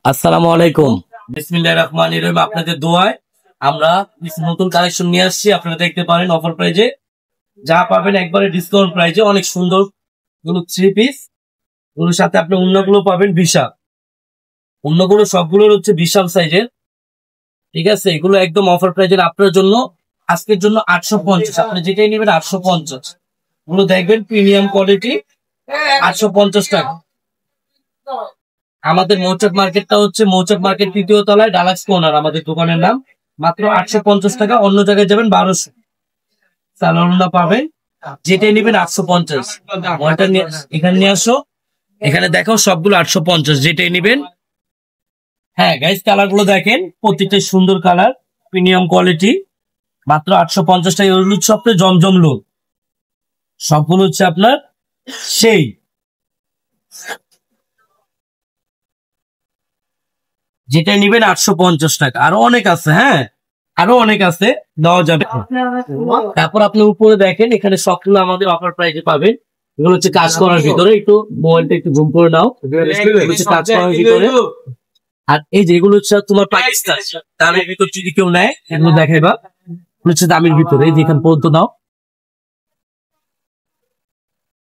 আসসালামু আলাইকুম। বিসমিল্লাহির রহমানির রহিম। আপনাদের দোয়ায় আমরা কিছু নতুন কালেকশন নিয়ে আসছি। আপনারা দেখতে পারেন অফার প্রাইজে যা পাবেন একবারে ডিসকাউন্ট প্রাইজে। অনেক সুন্দর গুলো থ্রি পিস, ওগুলোর সাথে আপনি অন্যগুলো পাবেন বিশাল। অন্যগুলো সবগুলোর হচ্ছে বিশাল সাইজের, ঠিক আছে। এগুলো একদম অফার প্রাইজের আপনার জন্য, আজকের জন্য 850। আপনি যেটাই নেবেন 850। এগুলো দেখবেন প্রিমিয়াম কোয়ালিটি, 850 টাকা। আমাদের মৌচাক মার্কেটটা হচ্ছে মৌচাক মার্কেট 3য় তলায়, ডালাক্স কর্নার আমাদের দোকানের নাম। মাত্র 850 টাকা। অন্য জায়গায় যাবেন 1200। সালোনা পাবেন, যেটাই নেবেন 850। এখানে নিয়ে আসো, এখানে দেখো সবগুলো 850, যেটাই নেবেন। হ্যাঁ গাইস, কালার গুলো দেখেন, প্রত্যেকটা সুন্দর কালার, প্রিমিয়াম কোয়ালিটি। মাত্র 850 টাকা। এগুলো হচ্ছে আপনার জমজম লোক, সবগুলো হচ্ছে আপনার সেই। যেটা নিবেন 850 টাকা। আরো অনেক আছে, হ্যাঁ আরো অনেক আছে, দেওয়া যাবে। তারপর আপনি উপরে দেখেন, এখানে সবগুলো আমাদের অফার প্রাইসে পাবেন। এগুলো হচ্ছে কাজ করার ভিতরে, একটু মোবাইলটা একটু জুম করে নাও। কাজ করার ভিতরে। আর এই যেগুলো হচ্ছে তোমার পাকিস্তান দামের ভিতর, যদি কেউ নেয় এগুলো দেখাইবা। হচ্ছে দামের ভিতরে, এই যে এখানে পর্যন্ত নাও,